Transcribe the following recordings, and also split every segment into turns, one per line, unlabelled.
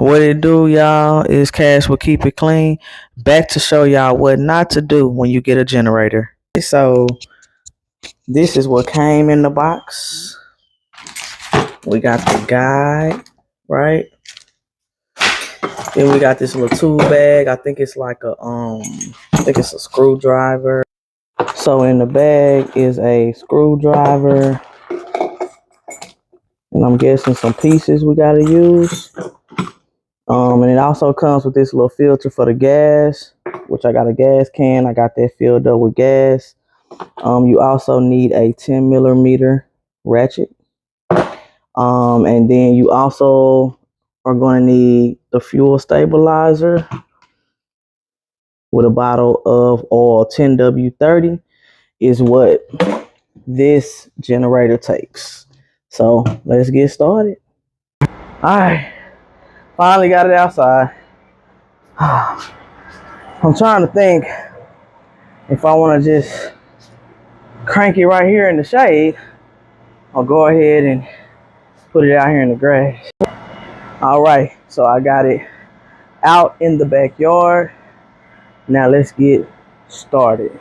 What it do, y'all, is Cash will keep it clean. Back to show y'all what not to do when you get a generator. So this is what came in the box. We got the guide, right? Then we got this little tool bag. I think it's like I think it's a screwdriver. So in the bag is a screwdriver, and I'm guessing some pieces we gotta use. And it also comes with this little filter for the gas, which I got a gas can. I got that filled up with gas. You also need a 10 millimeter ratchet. And then you also are going to need the fuel stabilizer with a bottle of oil. 10W30 is what this generator takes. So let's get started. All right, finally got it outside. I'm trying to think if I want to just crank it right here in the shade, I'll go ahead and put it out here in the grass. All right, so I got it out in the backyard. Now let's get started.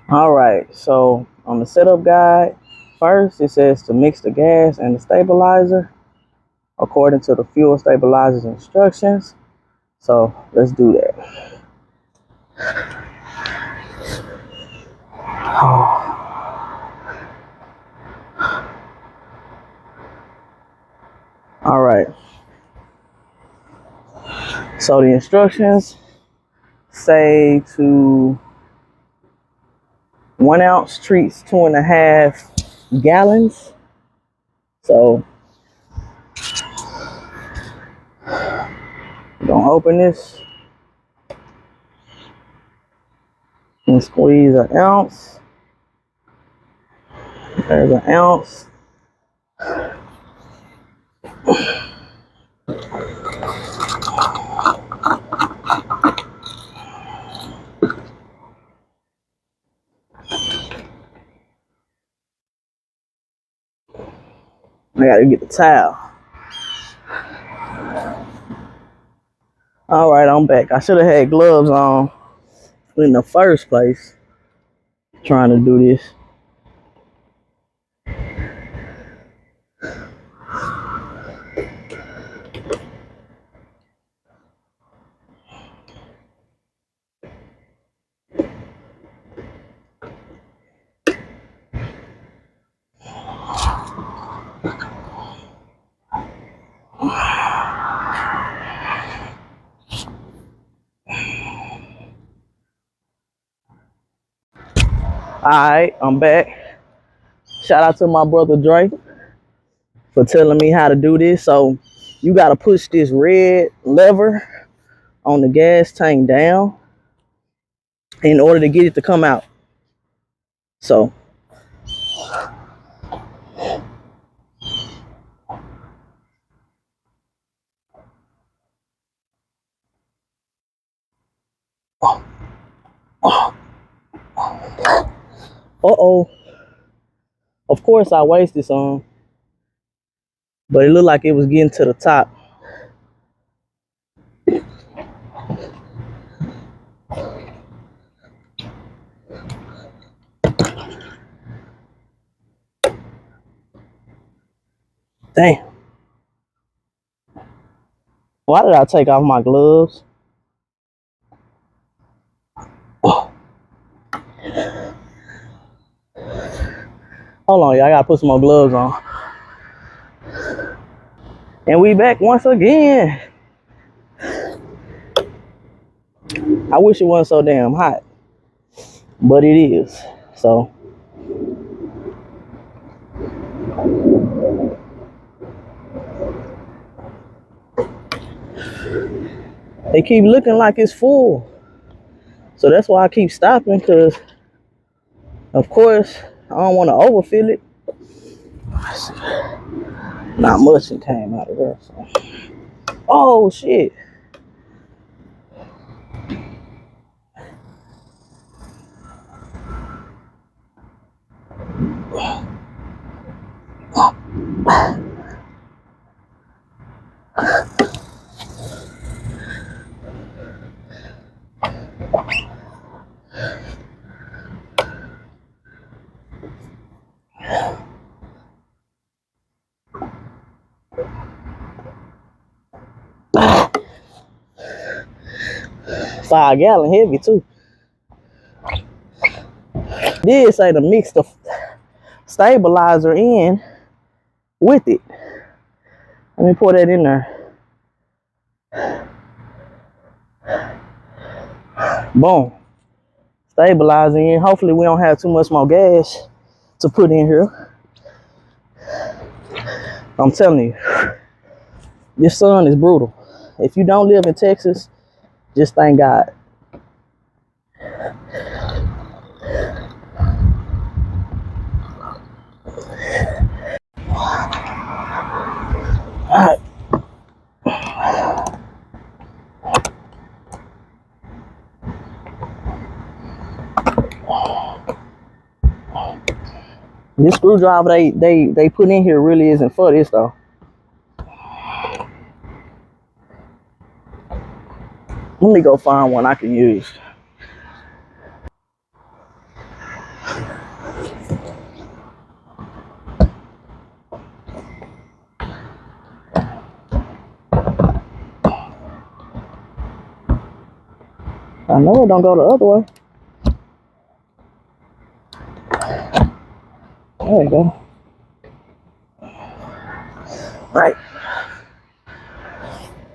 All right, so on the setup guide, first it says to mix the gas and the stabilizer according to the fuel stabilizer's instructions. So let's do that. All right, so the instructions say to 1 ounce treats 2.5 gallons. So we're gonna open this and squeeze 1 ounce. There's 1 ounce. I gotta get the towel. All right, I'm back. I should have had gloves on in the first place trying to do this. All right, I'm back. Shout out to my brother Dre for telling me how to do this. So you gotta push this red lever on the gas tank down in order to get it to come out. So of course I wasted some, but it looked like it was getting to the top. Damn. Why did I take off my gloves? Hold on, y'all. I gotta put some more gloves on. And we back once again. I wish it wasn't so damn hot, but it is. So they keep looking like it's full. So that's why I keep stopping, because of course I don't want to overfill it. Not much that came out of there. So. Oh shit. 5 gallon heavy too. Did say to mix the stabilizer in with it. Let me pour that in there. Boom. Stabilizing in. Hopefully we don't have too much more gas to put in here. I'm telling you, this sun is brutal. If you don't live in Texas, just thank God. All right. This screwdriver they put in here really isn't for this though. Let me go find one I can use. I know it don't go the other way. There you go. Right.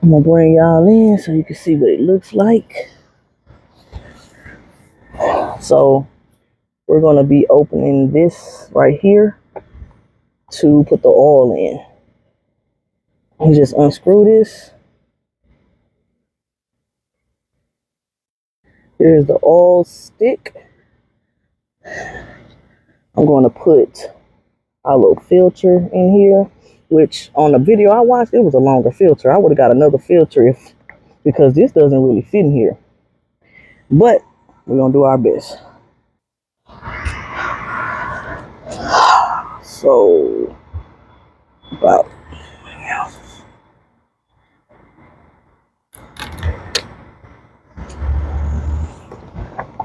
I'm gonna bring y'all in so you can see what it looks like. So we're gonna be opening this right here to put the oil in. You just unscrew this. Here's the oil stick. I'm going to put a little filter in here, which on the video I watched, it was a longer filter. I would have got another filter because this doesn't really fit in here. But we're going to do our best. So, about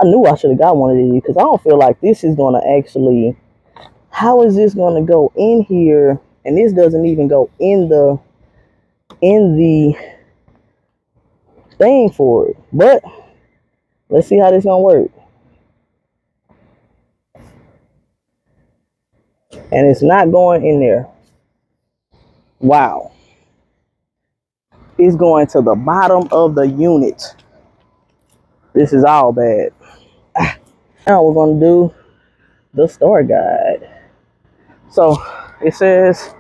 I knew I should have got one of these because I don't feel like this is going to actually, how is this going to go in here? And this doesn't even go in the thing for it. But let's see how this going to work. And it's not going in there. Wow. It's going to the bottom of the unit. This is all bad. Now we're going to do the store guide. So it says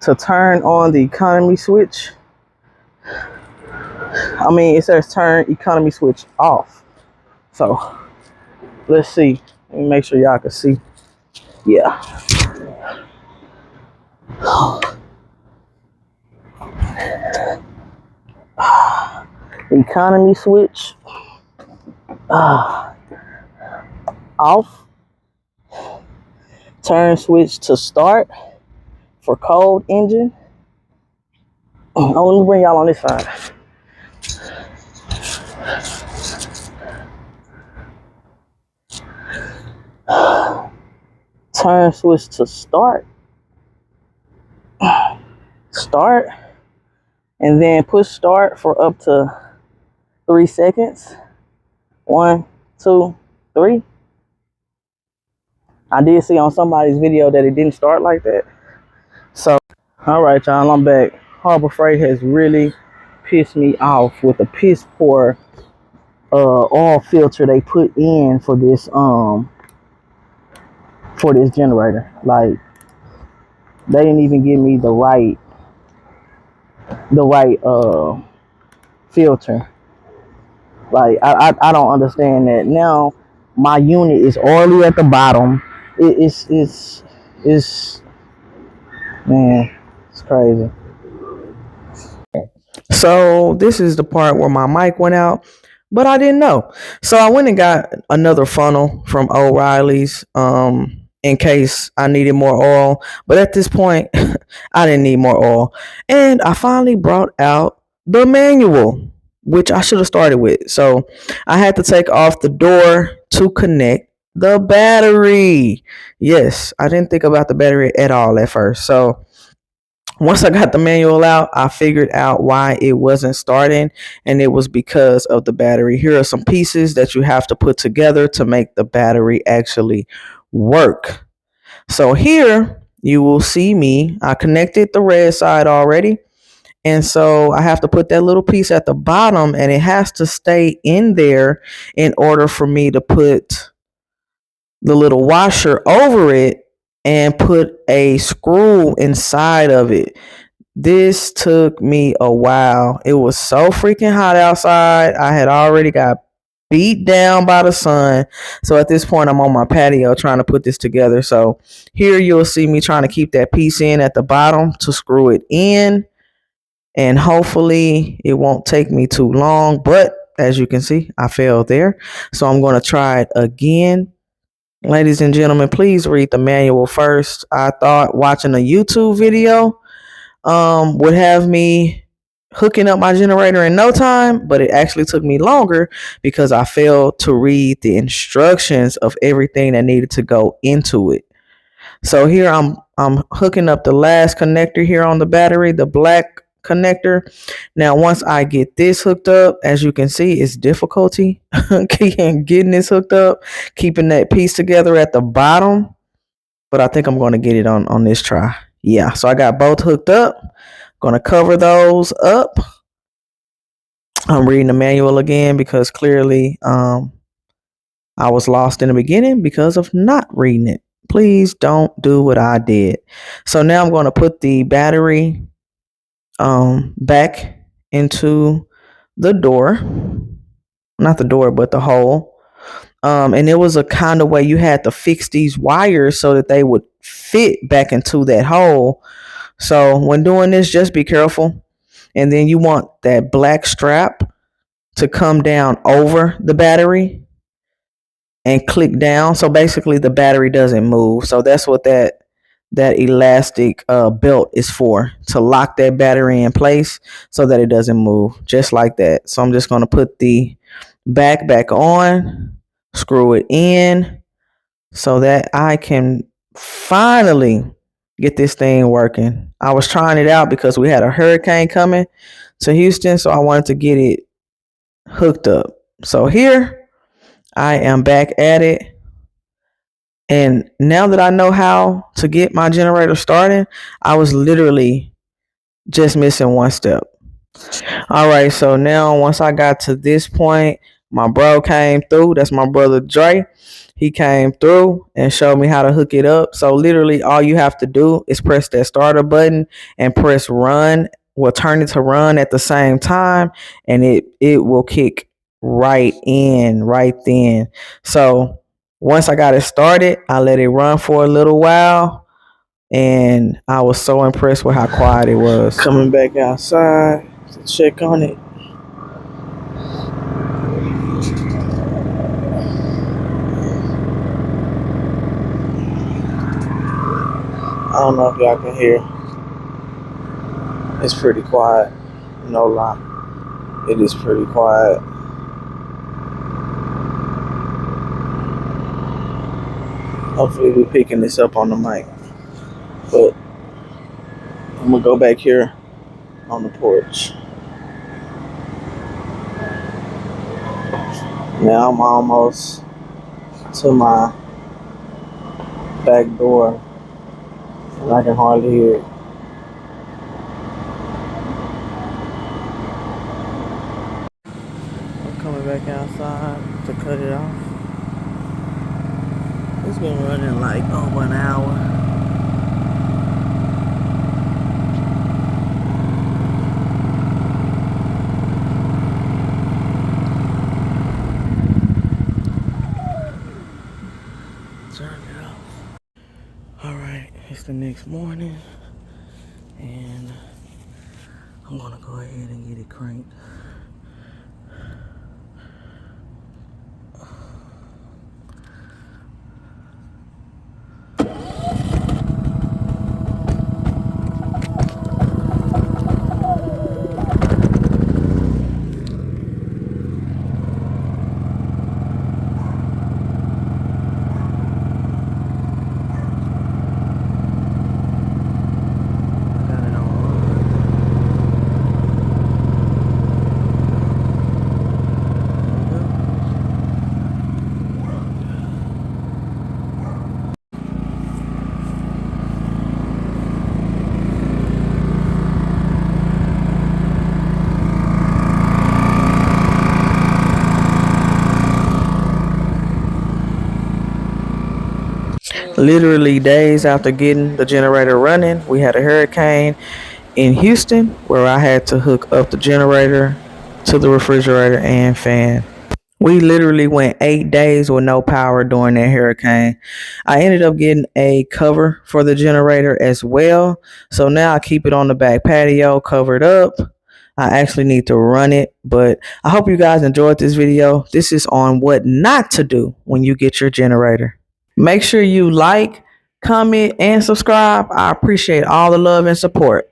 to turn on the economy switch. It says turn economy switch off. So let's see. Let me make sure y'all can see. Yeah. Economy switch off. Turn switch to start for cold engine. Oh, let me bring y'all on this side. Turn switch to start. Start. And then push start for up to 3 seconds. 1, 2, 3. I did see on somebody's video that it didn't start like that. So, all right, y'all, I'm back. Harbor Freight has really pissed me off with the piss poor oil filter they put in for this generator. Like, they didn't even give me the right filter. Like, I don't understand that. Now my unit is oily at the bottom. It's man, it's crazy. So this is the part where my mic went out, but I didn't know. So I went and got another funnel from O'Reilly's. in case I needed more oil. But at this point, I didn't need more oil. And I finally brought out the manual, which I should have started with. So I had to take off the door to connect the battery. Yes, I didn't think about the battery at all at first. So once I got the manual out, I figured out why it wasn't starting, and it was because of the battery. Here are some pieces that you have to put together to make the battery actually work. So here you will see me. I connected the red side already. And so I have to put that little piece at the bottom, and it has to stay in there in order for me to put the little washer over it and put a screw inside of it. This took me a while. It was so freaking hot outside. I had already got beat down by the sun. So at this point, I'm on my patio trying to put this together. So here you'll see me trying to keep that piece in at the bottom to screw it in. And hopefully it won't take me too long. But as you can see, I failed there. So I'm going to try it again. Ladies and gentlemen, please read the manual first. I thought watching a YouTube video would have me hooking up my generator in no time, but it actually took me longer because I failed to read the instructions of everything that needed to go into it. So here I'm hooking up the last connector here on the battery, the black connector. Now once I get this hooked up, as you can see, it's difficulty getting this hooked up, keeping that piece together at the bottom. But I think I'm going to get it on this try. Yeah, so I got both hooked up. Going to cover those up. I'm reading the manual again because clearly I was lost in the beginning because of not reading it. Please don't do what I did. So now I'm going to put the battery back into the door. Not the door, but the hole. And it was a kind of way you had to fix these wires so that they would fit back into that hole. So when doing this, just be careful. And then you want that black strap to come down over the battery and click down. So basically the battery doesn't move. So that's what that elastic belt is for, to lock that battery in place so that it doesn't move, just like that. So I'm just going to put the back on, screw it in so that I can finally get this thing working. I was trying it out because we had a hurricane coming to Houston, so I wanted to get it hooked up. So here I am back at it. And now that I know how to get my generator started, I was literally just missing one step. All right, so now once I got to this point, my bro came through. That's my brother Dre. He came through and showed me how to hook it up. So literally all you have to do is press that starter button and press run. We'll turn it to run at the same time, and it will kick right in right then. So once I got it started, I let it run for a little while, and I was so impressed with how quiet it was. Coming back outside to check on it. I don't know if y'all can hear. It's pretty quiet. No lie. It is pretty quiet. Hopefully we're picking this up on the mic. But I'm gonna go back here on the porch. Now I'm almost to my back door, and I can hardly hear it. I'm coming back outside to cut it off. It's been running like over an hour. Turn it off. Alright, it's the next morning, and I'm gonna go ahead and get it cranked. Literally days after getting the generator running, we had a hurricane in Houston where I had to hook up the generator to the refrigerator and fan. We literally went 8 days with no power during that hurricane. I ended up getting a cover for the generator as well. So now I keep it on the back patio covered up. I actually need to run it, but I hope you guys enjoyed this video. This is on what not to do when you get your generator. Make sure you like, comment, and subscribe. I appreciate all the love and support.